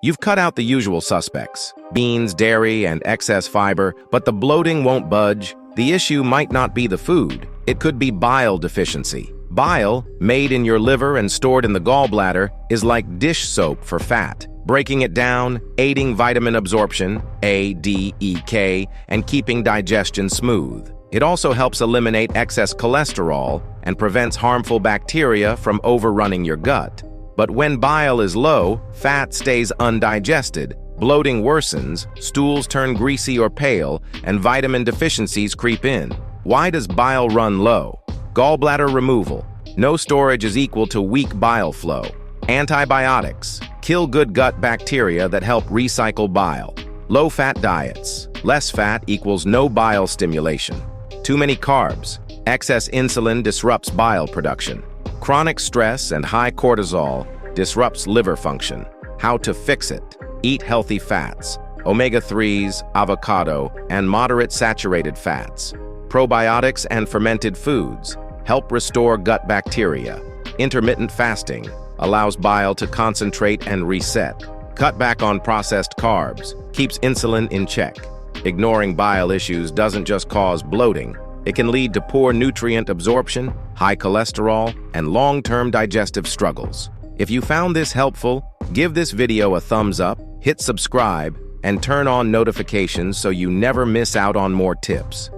You've cut out the usual suspects, beans, dairy, and excess fiber, but the bloating won't budge. The issue might not be the food. It could be bile deficiency. Bile, made in your liver and stored in the gallbladder, is like dish soap for fat, breaking it down, aiding vitamin absorption, A, D, E, K, and keeping digestion smooth. It also helps eliminate excess cholesterol and prevents harmful bacteria from overrunning your gut. But when bile is low, fat stays undigested, bloating worsens, stools turn greasy or pale, and vitamin deficiencies creep in. Why does bile run low? Gallbladder removal. No storage is equal to weak bile flow. Antibiotics. Kill good gut bacteria that help recycle bile. Low-fat diets. Less fat equals no bile stimulation. Too many carbs. Excess insulin disrupts bile production. Chronic stress and high cortisol disrupts liver function. How to fix it? Eat healthy fats, omega-3s, avocado, and moderate saturated fats. Probiotics and fermented foods help restore gut bacteria. Intermittent fasting allows bile to concentrate and reset. Cut back on processed carbs keeps insulin in check. Ignoring bile issues doesn't just cause bloating. It can lead to poor nutrient absorption, high cholesterol, and long-term digestive struggles. If you found this helpful, give this video a thumbs up, hit subscribe, and turn on notifications so you never miss out on more tips.